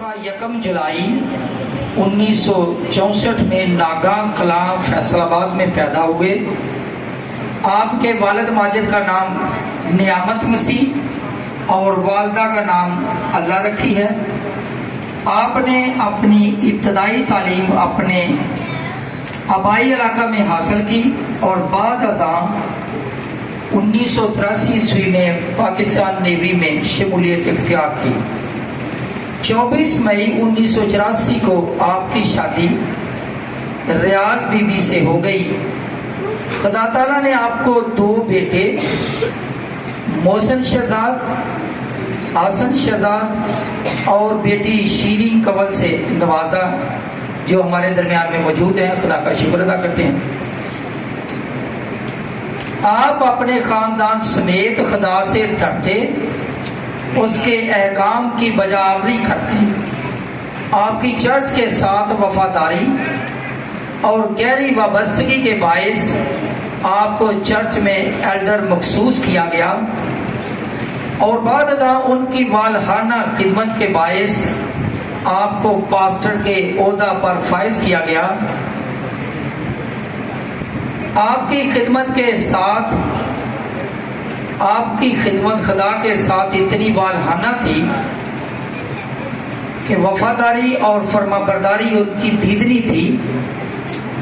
واقع 1 جولائی 1964 میں ناگا کلاں فیصل آباد میں پیدا ہوئے۔ آپ کے والد ماجد کا نام نعمت مسیح اور والدہ کا نام اللہ رکھی ہے۔ آپ نے اپنی ابتدائی تعلیم اپنے آبائی علاقہ میں حاصل کی اور بعد ازاں 1983 عیسوی میں پاکستان نیوی میں شمولیت اختیار کی۔ 24 مئی 1984 کو آپ کی شادی ریاض بی بی سے ہو گئی۔ خدا تعالیٰ نے آپ کو 2 بیٹے محسن شہزاد، آسن شہزاد اور بیٹی شیرین کنول سے نوازا، جو ہمارے درمیان میں موجود ہیں۔ خدا کا شکر ادا کرتے ہیں۔ آپ اپنے خاندان سمیت خدا سے ڈرتے، اس کے احکام کی بجاوری کرتے، آپ کی چرچ کے ساتھ وفاداری اور گہری وابستگی کے باعث آپ کو چرچ میں ایلڈر مخصوص کیا گیا اور بعد ازاں ان کی والہانہ خدمت کے باعث آپ کو پاسٹر کے عہدہ پر فائز کیا گیا۔ آپ کی خدمت خدا کے ساتھ اتنی والہانہ تھی کہ وفاداری اور فرما برداری ان کی دیدنی تھی،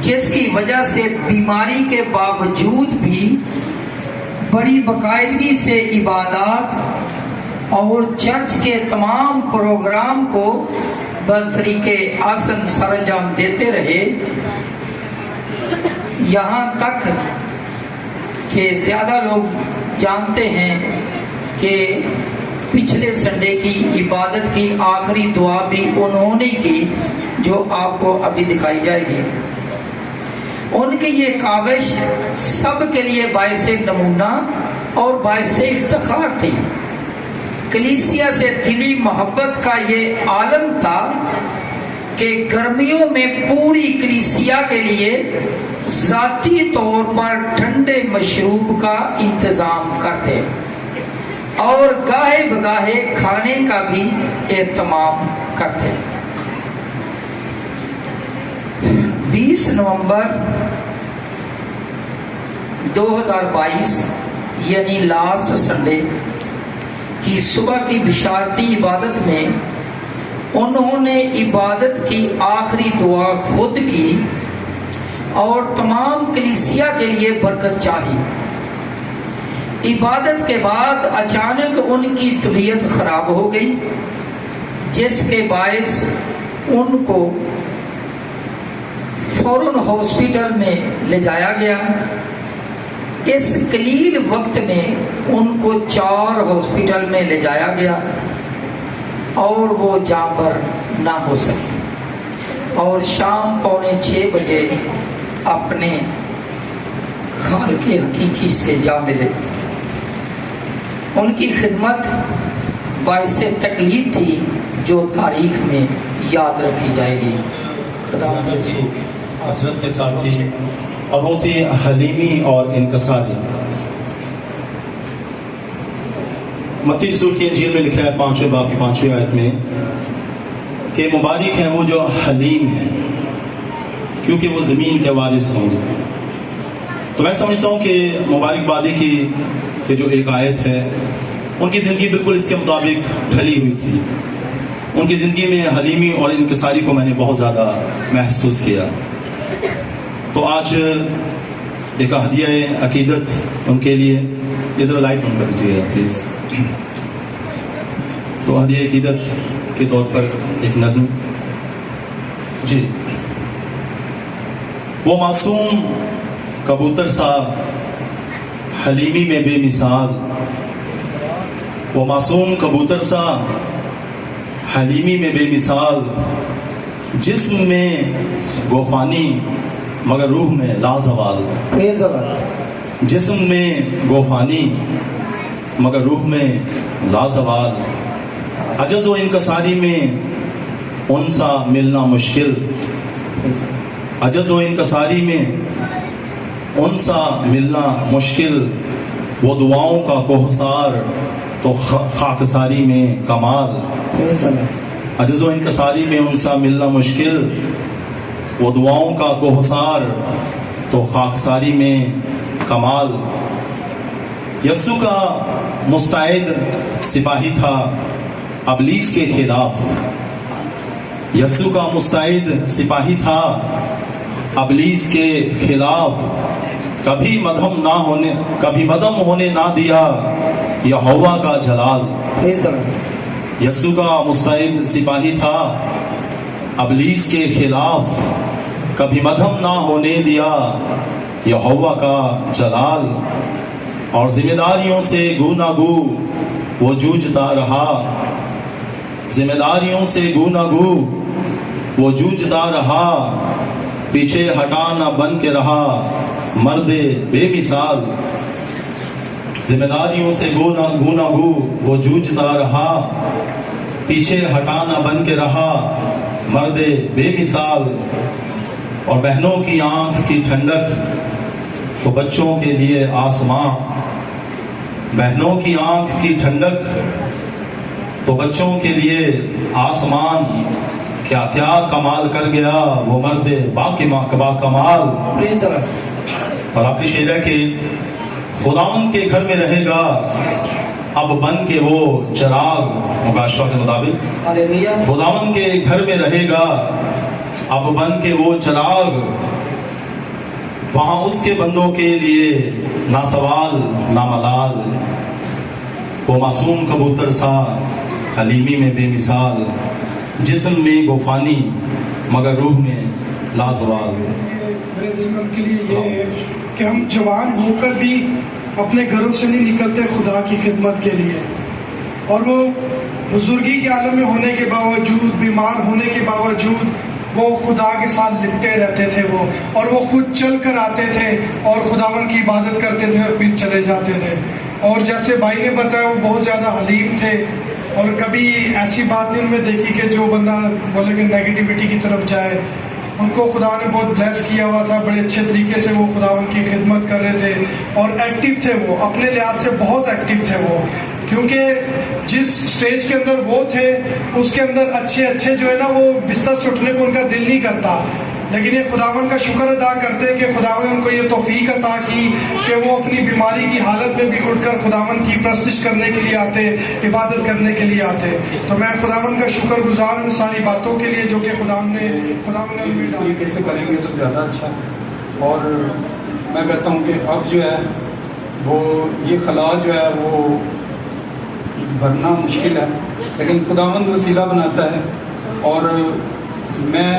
جس کی وجہ سے بیماری کے باوجود بھی بڑی باقاعدگی سے عبادات اور چرچ کے تمام پروگرام کو بطریقے آسن سر انجام دیتے رہے، یہاں تک کہ زیادہ لوگ جانتے ہیں کہ پچھلے سنڈے کی عبادت کی آخری دعا بھی انہوں نے کی، جو آپ کو ابھی دکھائی جائے گی۔ ان کی یہ کاوش سب کے لیے باعث نمونہ اور باعث افتخار تھی۔ کلیسیا سے دلی محبت کا یہ عالم تھا کہ گرمیوں میں پوری کلیسیا کے لیے ذاتی طور پر ٹھنڈے مشروب کا انتظام کرتے اور گاہے بگاہے کھانے کا بھی اہتمام کرتے۔ 20 نومبر 2022 یعنی لاسٹ سنڈے کی صبح کی بشارتی عبادت میں انہوں نے عبادت کی آخری دعا خود کی اور تمام کلیسیا کے لیے برکت چاہی۔ عبادت کے بعد اچانک ان کی طبیعت خراب ہو گئی، جس کے باعث ان کو فوراً ہاسپٹل میں لے جایا گیا۔ اس قلیل وقت میں ان کو 4 ہاسپٹل میں لے جایا گیا اور وہ جاں بر نہ ہو سکے اور شام 5:45 بجے اپنے خالق حقیقی سے جا ملے۔ ان کی خدمت باعث تقلید تھی، جو تاریخ میں یاد رکھی جائے گی۔ حسرت کے ساتھ ہی اور بہت ہی حلیمی اور انکساری۔ متی رسول کی انجیل میں لکھا ہے 5ویں باب کی 5ویں آیت میں کہ مبارک ہیں وہ جو حلیم ہیں، کیونکہ وہ زمین کے وارث ہوں گے۔ تو میں سمجھتا ہوں کہ مبارک بادی کی کہ جو ایک آیت ہے، ان کی زندگی بالکل اس کے مطابق ڈھلی ہوئی تھی۔ ان کی زندگی میں حلیمی اور انکساری کو میں نے بہت زیادہ محسوس کیا۔ تو آج ایک ہدیہ عقیدت ان کے لیے، یہ ذرا لائٹ آن کر دیجیے پلیز۔ تو ہدیہ عقیدت کے طور پر ایک نظم جی۔ وہ معصوم کبوتر سا حلیمی میں بے مثال، وہ معصوم کبوتر سا حلیمی میں بے مثال، جسم میں گوفانی مگر روح میں لازوال، جسم میں گوفانی مگر روح میں لازوال، عجز و انکساری میں ان سا ملنا مشکل، عجز و انکساری میں ان سا ملنا مشکل، وہ دعاؤں کا کوہسار تو خاکساری میں کمال، अज़ीज़ व इनकसारी में उनसे मिलना मुश्किल, वो दुआओं का कोहसार तो खाकसारी में कमाल। यस्सु का मुस्तैद सिपाही था अबलीस के खिलाफ। यस्सु का मुस्तैद सिपाही था अबलीस के खिलाफ। कभी मदम होने ना दिया यहोवा का जलाल। यस्सु का मुस्तैद सिपाही था अबलीस के खिलाफ। कभी मदम ना होने दिया यहोवा का जलाल। और जिम्मेदारियों से गू ना गू वो जूझता रहा। जिम्मेदारियों से गू ना गू वो जूझता रहा। पीछे हटाना बन के रहा मर्दे बेमिसाल। जिम्मेदारियों से गू ना गू वो जूझता रहा। पीछे हटाना बन के रहा मर्दे बेमिसाल। और बहनों की आंख की ठंडक तो बच्चों के लिए आसमां। बहनों की आंख की ठंडक तो बच्चों के लिए आसमान। क्या क्या कमाल कर गया वो मर्दे बाकमाल। और आपकी शेर है कि खुदावन के घर में रहेगा अब बन के वो चिराग। मुकाशवा के मुताबिक खुदावन के घर में रहेगा अब बन के वो चिराग। वहां उसके बंदों के लिए ना सवाल ना मलाल। वो मासूम कबूतर सा हलीमी में बेमिसाल। जिस्म में गुफानी मगर रूह में लाजवाल। मेरे दिल में उनके लिए ये है कि हम जवान होकर भी अपने घरों से नहीं निकलते खुदा की खिदमत के लिए। और वो बुजुर्गी के आलम में होने के बावजूद, बीमार होने के बावजूद वो खुदा के साथ लिपटे रहते थे वो। और वो खुद चल कर आते थे और खुदावन की इबादत करते थे और फिर चले जाते थे। और जैसे भाई ने बताया वो बहुत ज़्यादा हलीम थे। और कभी ऐसी बात नहीं उनमें देखी कि जो बंदा बोले कि नेगेटिविटी की तरफ जाए। उनको खुदा ने बहुत ब्लेस किया हुआ था। बड़े अच्छे तरीके से वो खुदा उनकी खिदमत कर रहे थे और एक्टिव थे। वो अपने लिहाज से बहुत एक्टिव थे वो, क्योंकि जिस स्टेज के अंदर वो थे उसके अंदर अच्छे जो है ना वो बिस्तर से उठने को उनका दिल नहीं करता। लेकिन ये खुदावन का शुक्र अदा करते हैं कि खुदावन ने उनको ये तौफीक अता की कि वो अपनी बीमारी की हालत में भी उठकर खुदावन की प्रस्तिश करने के लिए आते, इबादत करने के लिए आते। तो मैं खुदावन का शुक्र गुजार हूँ सारी बातों के लिए जो कि खुदावन ने इस तरीके से करेंगे तो ज़्यादा अच्छा। और मैं कहता हूँ कि अब जो है वो ये खला जो है वो भरना मुश्किल है, लेकिन खुदावन वसीला बनाता है। और मैं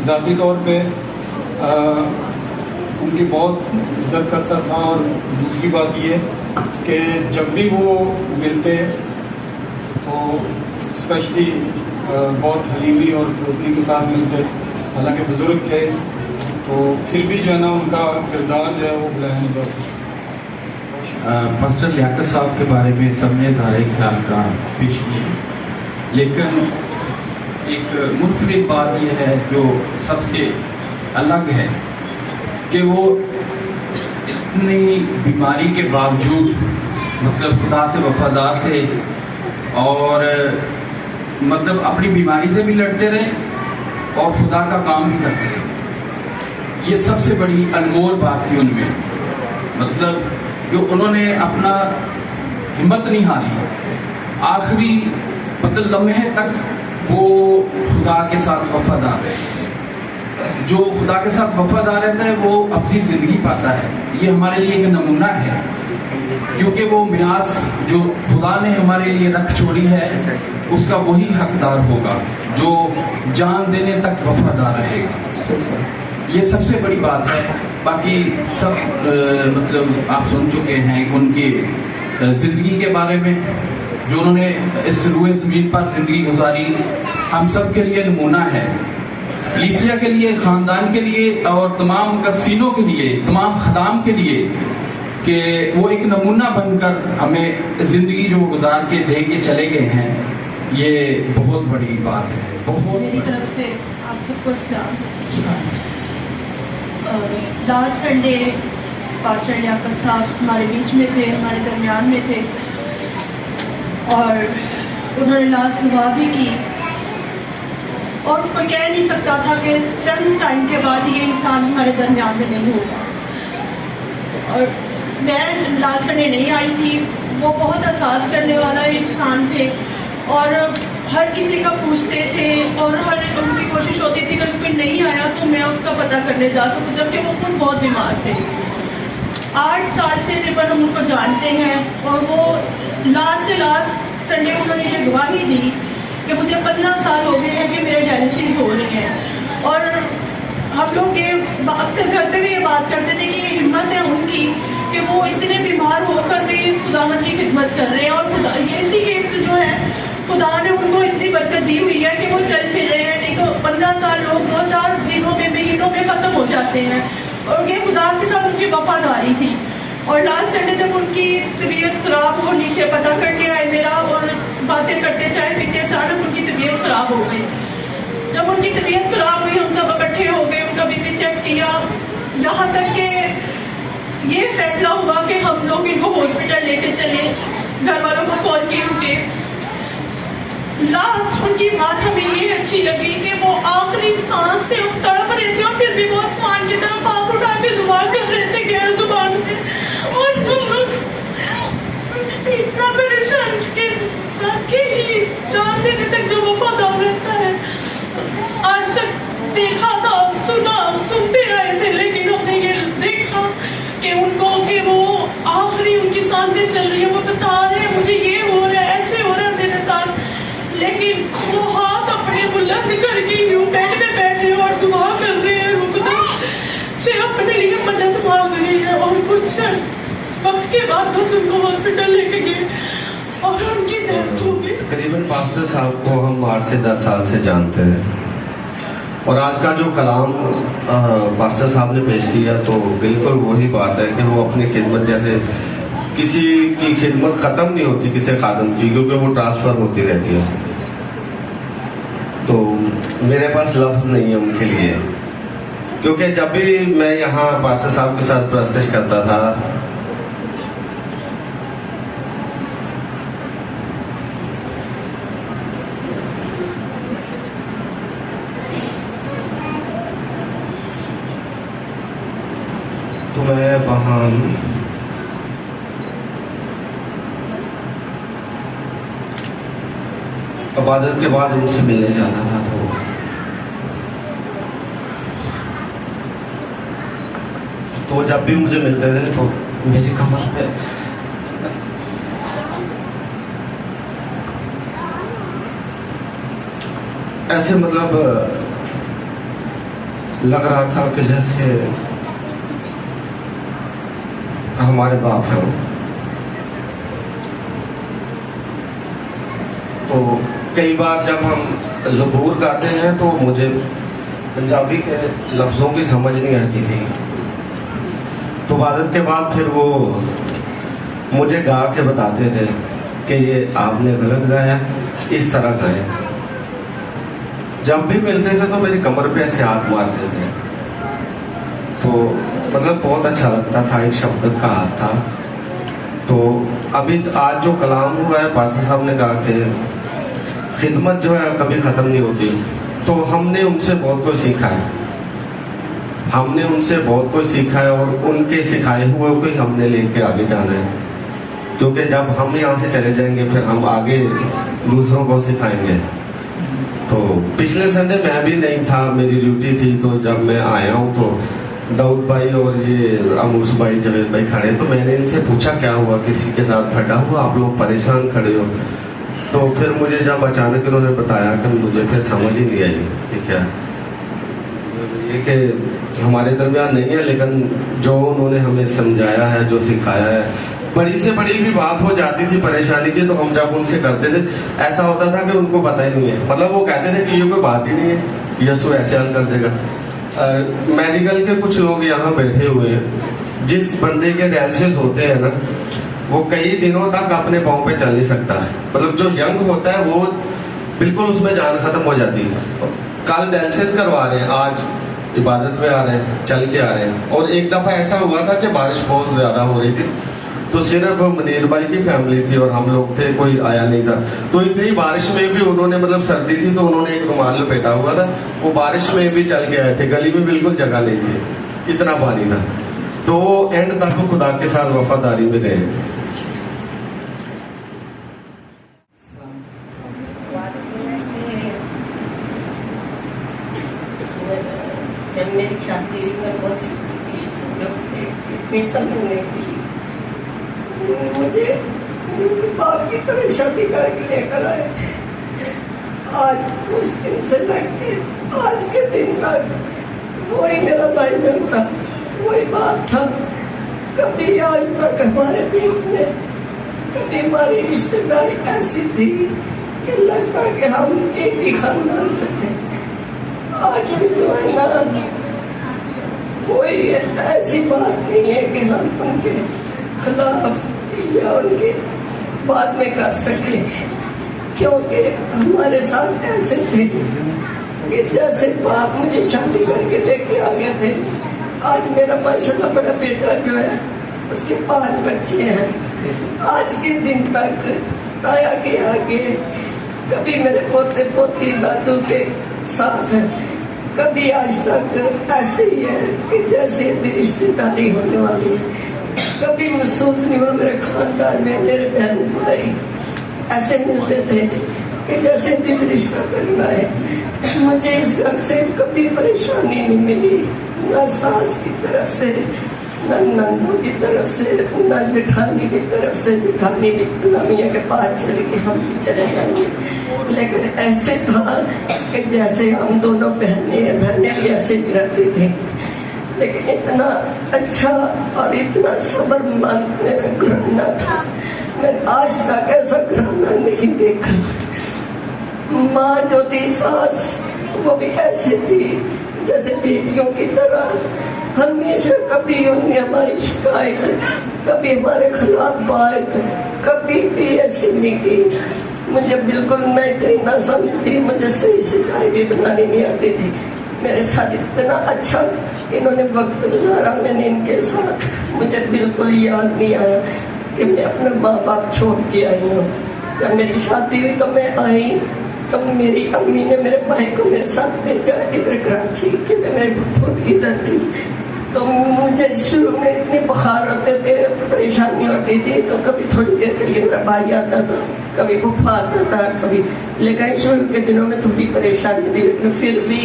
ज़ाती तौर पे उनकी बहुत इज्जत करता था। और दूसरी बात ये कि जब भी वो मिलते तो स्पेशली बहुत हलीमी और फरोतनी के साथ मिलते। हालांकि बुज़ुर्ग थे तो फिर भी जो है ना उनका किरदार जो है वो बुलाया नहीं जा सकता। पास्टर लियाकत साहब के बारे में सबने ज़ाहिर ख्याल का पेश किया, लेकिन एक मुनफरिद बात यह है जो सबसे अलग है कि वो इतनी बीमारी के बावजूद मतलब खुदा से वफादार थे और मतलब अपनी बीमारी से भी लड़ते रहे और खुदा का काम भी करते रहे। ये सबसे बड़ी अनमोल बात थी उनमें, मतलब कि उन्होंने अपना हिम्मत नहीं हारी। आखिरी मतलब लम्हे तक वो खुदा के साथ वफादार है। जो खुदा के साथ वफादार रहता है वो अपनी ज़िंदगी पाता है। ये हमारे लिए एक नमूना है, क्योंकि वो मिरास जो खुदा ने हमारे लिए रख छोड़ी है उसका वही हकदार होगा जो जान देने तक वफादार रहेगा। ये सबसे बड़ी बात है। बाकी सब मतलब आप सुन चुके हैं उनकी ज़िंदगी के बारे में, जो उन्होंने इस रूए ज़मीन पर ज़िंदगी गुजारी, हम सब के लिए नमूना है। कलीसिया के लिए, ख़ानदान के लिए और तमाम कदसीनों के लिए, तमाम खदाम के लिए कि वो एक नमूना बनकर हमें ज़िंदगी जो गुजार के दे के चले गए हैं, ये बहुत बड़ी बात है। बहुत मेरी तरफ से आप सबको सलाम। लास्ट संडे पास्टर लियाकत साहब हमारे बीच में थे, हमारे दरमियान में थे और उन्होंने लास्ट दुआ भी की اور کوئی کہہ نہیں سکتا تھا کہ چند ٹائم کے بعد یہ انسان ہمارے درمیان میں نہیں ہوگا. اور میں لاسٹ سنڈے نہیں آئی تھی. وہ بہت احساس کرنے والا انسان تھے اور ہر کسی کا پوچھتے تھے اور ہر ان کی کوشش ہوتی تھی کہ اگر کوئی نہیں آیا تو میں اس کا پتہ کرنے جا سکوں, جبکہ وہ خود بہت بیمار تھے. 8 سال سے تقریباً ہم ان کو جانتے ہیں اور وہ لاسٹ سنڈے انہوں نے یہ گواہی دی کہ مجھے 15 سال ہو گئے ہیں کہ میرے ڈائلسس ہو رہے ہیں. اور ہم لوگ یہ اکثر گھر پہ بھی یہ بات کرتے تھے کہ یہ ہمت ہے ان کی کہ وہ اتنے بیمار ہو کر بھی خداوند کی خدمت کر رہے ہیں. اور خدا اسی گیٹ سے جو ہے خدا نے ان کو اتنی برکت دی ہوئی ہے کہ وہ چل پھر رہے ہیں. نہیں تو 15 سال لوگ 2-4 دنوں میں مہینوں میں ختم ہو جاتے ہیں. اور یہ خدا کے ساتھ ان کی وفاداری تھی. اور لاسٹ سنڈے جب ان کی طبیعت خراب ہو, نیچے پتہ کرنے آئے میرا اور باتیں کرتے چائے پیتے, اچانک ان کی طبیعت خراب ہو گئی. جب ان کی طبیعت خراب ہوئی ہم سب اکٹھے ہو گئے, ان کا بی پی چیک کیا, یہاں تک کہ یہ فیصلہ ہوا کہ ہم لوگ ان کو ہاسپٹل لے کے چلے. گھر والوں کو کال کی ان کے. لاسٹ ان کی بات ہمیں یہ اچھی لگی کہ وہ آخری سانس تھے, وہ تڑپ رہے تھے اور پھر بھی وہ آسمان کی طرف ہاتھ اٹھا کے دعا کر رہے تھے غیر زبان میں. اور ہم لوگ اتنا پریشان کہ واقعی جان دینے تک جو وفادار رہتا ہے. آج تک دیکھا تھا, سنتے آئے تھے, لیکن ہم نے یہ دیکھا کہ ان کو کہ وہ آخری ان کی سانسیں چل رہی ہیں, وہ بتا رہے ہیں مجھے یہ ہو رہا ہے, ایسے ہو رہا ہے میرے ساتھ, لیکن وہ ہاتھ اپنے بلند کر کے یوں بیڈ میں بیٹھے اور دعا کر رہے ہیں, روح القدس سے اپنے لیے مدد مانگ رہے ہیں. اور کچھ وقت کے بعد بس ان کو ہاسپٹل لے کے گئے اور ان کی ڈیتھ ہو گئی. تقریباً پاسٹر صاحب کو ہم 8 سے 10 سال سے جانتے ہیں, اور آج کا جو کلام پاسٹر صاحب نے پیش کیا تو بالکل وہی بات ہے کہ وہ اپنی خدمت, جیسے کسی کی خدمت ختم نہیں ہوتی کسی خادم کی, کیونکہ وہ ٹرانسفر ہوتی رہتی ہے. تو میرے پاس لفظ نہیں ہے ان کے لیے, کیونکہ جب بھی میں یہاں پاسٹر صاحب کے ساتھ پرستش کرتا تھا تو میں وہاں عبادت کے بعد ان سے ملنے جاتا تھا. تو جب بھی مجھے ملتے تھے تو میری کمر پہ ایسے مطلب لگ رہا تھا کہ جیسے ہمارے باپ ہیں. تو کئی بار جب ہم زبور گاتے ہیں تو مجھے پنجابی کے لفظوں کی سمجھ نہیں آتی تھی, تو عبادت کے بعد پھر وہ مجھے گا کے بتاتے تھے کہ یہ آپ نے غلط گایا, اس طرح گائے. جب بھی ملتے تھے تو میری کمر پہ ایسے ہاتھ مارتے تھے, تو مطلب بہت اچھا لگتا تھا, ایک شفقت کا ہاتھ تھا. تو ابھی آج جو کلام ہوا ہے, پاسٹر صاحب نے کہا کہ خدمت جو ہے کبھی ختم نہیں ہوتی, تو ہم نے ان سے بہت کچھ سیکھا ہے. ہم نے ان سے بہت کچھ سیکھا ہے اور ان کے سکھائے ہوئے کو ہی ہم نے لے کے آگے جانا ہے, کیونکہ جب ہم یہاں سے چلے جائیں گے پھر ہم آگے دوسروں کو سکھائیں گے. تو پچھلے سنڈے میں بھی نہیں تھا, میری ڈیوٹی تھی, تو جب میں آیا ہوں تو داؤد بھائی اور یہ اموس بھائی, جاوید بھائی کھڑے, تو میں نے ان سے پوچھا کیا ہوا, کسی کے ساتھ پھٹا ہوا, آپ لوگ پریشان کھڑے ہو. تو پھر مجھے جب اچانک انہوں نے بتایا کہ مجھے پھر سمجھ ہی نہیں آئی کہ کیا یہ کہ ہمارے درمیان نہیں ہے, لیکن جو انہوں نے ہمیں سمجھایا ہے, جو سکھایا ہے, بڑی سے بڑی بھی بات ہو جاتی تھی پریشانی کی, تو ہم جب ان سے کرتے تھے ایسا ہوتا تھا کہ ان کو پتہ ہی نہیں ہے, مطلب وہ کہتے تھے کہ یہ کوئی بات ہی نہیں ہے, یسوع ایسے حل کر دے گا. میڈیکل کے کچھ لوگ یہاں بیٹھے ہوئے ہیں, جس بندے کے ڈائلسس ہوتے ہیں نا, وہ کئی دنوں تک اپنے پاؤں پہ چل نہیں سکتا ہے. مطلب جو ینگ ہوتا ہے وہ بالکل اس میں جان ختم ہو جاتی ہے. کل ڈائلسس کروا رہے ہیں, آج عبادت میں آ رہے ہیں, چل کے آ رہے ہیں. اور ایک دفعہ ایسا ہوا تھا کہ بارش بہت زیادہ ہو رہی تھی, तो सिर्फ मुनीर भाई की फैमिली थी और हम लोग थे, कोई आया नहीं था। तो इतनी बारिश में भी उन्होंने, मतलब सर्दी थी तो उन्होंने एक रुमाल लपेटा हुआ था, वो बारिश में भी चल के आए थे, गली में बिल्कुल जगह नहीं थी, इतना पानी था। तो एंड तक खुदा के साथ वफादारी में रहे। जब मेरी शादी में बहुत छोटी थी, सब लोग इतनी समझ नहीं थी, मुझे मेरे बाप की परेशानी करके लेकर आए। आज उस दिन से लेके आज के दिन तक वही मेरा भाई था, वही बात था। कभी आज तक हमारे बीच में कभी हमारी रिश्तेदारी ऐसी थी कि लगता कि हम एक ही खानदान से थे। आज भी जो है ना, कोई ऐसी बात नहीं है कि हम उनके खिलाफ या उनके बात में कर सके, क्योंकि हमारे साथ ऐसे थे कि जैसे बाप मुझे शादी करके लेके आ गए थे। आज मेरा माशाल्लाह बड़ा बेटा जो है उसके 5 बच्चे हैं। आज के दिन तक ताया के आगे कभी मेरे पोते पोती दादू के साथ है, कभी आज तक ऐसे ही है कि जैसे रिश्तेदारी होने वाली है। कभी महसूस नहीं हुआ मेरे खानदान में मेरे बहन भाई ऐसे मिलते थे कि जैसे दिल रिश्ता करना है। मुझे इस घर से कभी परेशानी नहीं मिली, न सास की तरफ से, न नंदू की तरफ से, न जेठानी की तरफ से। जेठानी भी मियाँ के पास चले गए, हम भी चले जाएंगे, लेकिन ऐसे था कि जैसे हम दोनों बहनें भी ऐसे ही रहते थे। लेकिन इतना अच्छा और इतना सब्रमंद मेरा घराना था, मैं आज तक ऐसा घराना नहीं देखा। माँ जो थी सास, वो भी ऐसी थी जैसे बेटियों की तरह। हमेशा कभी उन्हें हमारी शिकायत, कभी हमारे खिलाफ बात कभी भी ऐसी नहीं की। मुझे बिल्कुल, मैं इतनी ना समझती, मुझे सही से चाय भी बनानी नहीं आती थी। मेरे साथ इतना अच्छा इन्होंने वक्त गुजारा मैंने इनके साथ, मुझे बिल्कुल याद नहीं आया कि मैं अपने माँ बाप छोड़ के आई हूँ। जब मेरी शादी हुई तो मैं आई, तो मेरी अम्मी ने मेरे भाई को मेरे साथ भेजा इधर कराची, क्योंकि मेरी फुफड़ इधर थी। तो मुझे शुरू में इतने बुखार होते थे, परेशानी होती थी, तो कभी थोड़ी देर के लिए मेरा भाई आता था, कभी बुखार आता था, कभी। लेकिन शुरू के दिनों में थोड़ी परेशानी थी, लेकिन फिर भी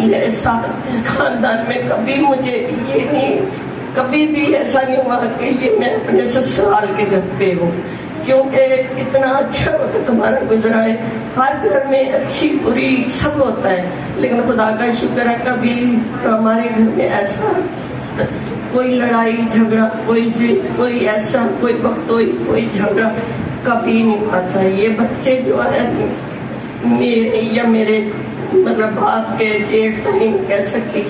मेरे साथ इस खानदान में कभी मुझे ये नहीं, कभी भी ऐसा नहीं हुआ कि ये मैं अपने ससुराल के घर पे हूँ, क्योंकि इतना अच्छा वक्त हमारा गुजरा है। हर घर में अच्छी बुरी सब होता है, लेकिन खुदा का शुक्र है कभी हमारे घर में ऐसा कोई लड़ाई झगड़ा, कोई ऐसा कोई बख्तोई कोई झगड़ा कभी नहीं आता। ये बच्चे जो है मेरे या मेरे मतलब बाप के जेठ तो नहीं कह सकती,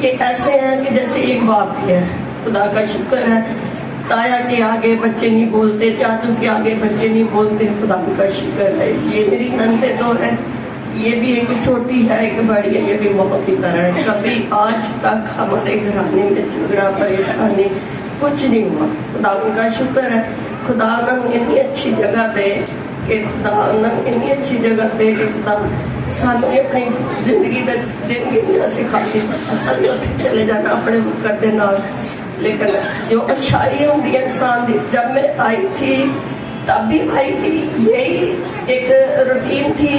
ये ऐसे हैं कि जैसे एक बाप ही है। खुदा का शुक्र है, ताया के आगे बच्चे नहीं बोलते, चाचू के आगे बच्चे नहीं बोलते, खुदा का शुक्र है। ये मेरी नंदे तो है, ये भी एक छोटी है एक बड़ी है, ये भी मोहब्बत की तरह है। कभी आज तक हमारे घराने में झगड़ा परेशानी कुछ नहीं हुआ। खुदा का शुक्र है, खुदा ने इतनी अच्छी जगह दे कि खुदा ने इतनी अच्छी जगह दे कि खुदा सानू अपनी जिंदगी का दिन सिखाती सानू उत्थे चले जाना अपने वक्त के नाल। लेकिन जो अच्छाई होंगी इंसान की, जब मैं आई थी तब भी भाई थी, यही एक रूटीन थी।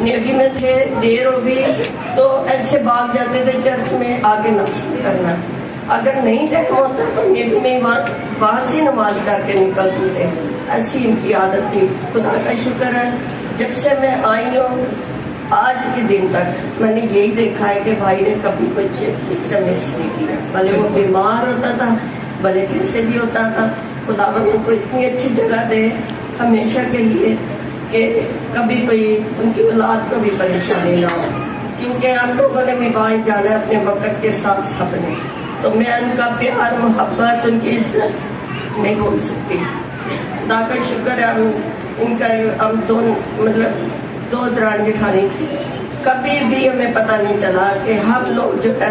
नेवी में थे, देर हो गई तो ऐसे भाग जाते थे चर्च में आगे नाश्ता करना, अगर नहीं टाइम होता तो नेवी में वहाँ से नमाज करके निकलते थे। ऐसी इनकी आदत थी। खुदा का शुक्र है, जब से मैं आई हूँ आज के दिन तक मैंने यही देखा है कि भाई ने कभी कोई चमिस नहीं किया, भले वो बीमार होता था, भले कैसे भी होता था। खुदा को इतनी अच्छी जगह दे हमेशा के लिए कि कभी कोई उनकी औलाद को भी परेशानी ना हो, क्योंकि हम लोगों ने भी वहाँ जाना है अपने वक्त के साथ सबने। तो मैं उनका प्यार मोहब्बत उनकी इज्जत नहीं बोल सकती। खुदा का शुक्र है हम दोनों मतलब 2 दरानी जेठानी, कभी भी हमें पता नहीं चला कि हम लोग जो है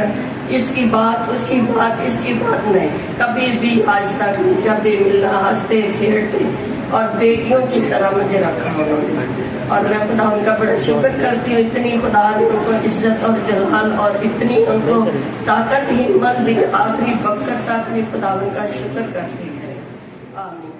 اس کی بات اس کی بات اس کی بات نہیں، کبھی بھی آج تک جب بھی ملنا ہنستے کھیلتے اور بیٹیوں کی طرح مجھے رکھا انہوں نے، اور میں خدا ان کا بڑا شکر کرتی ہوں، اتنی خدا نے ان کو عزت اور جلال اور اتنی ان کو طاقت ہمت دی، آخری وقت تک بھی خدا ان کا شکر کرتی ہے. آمین.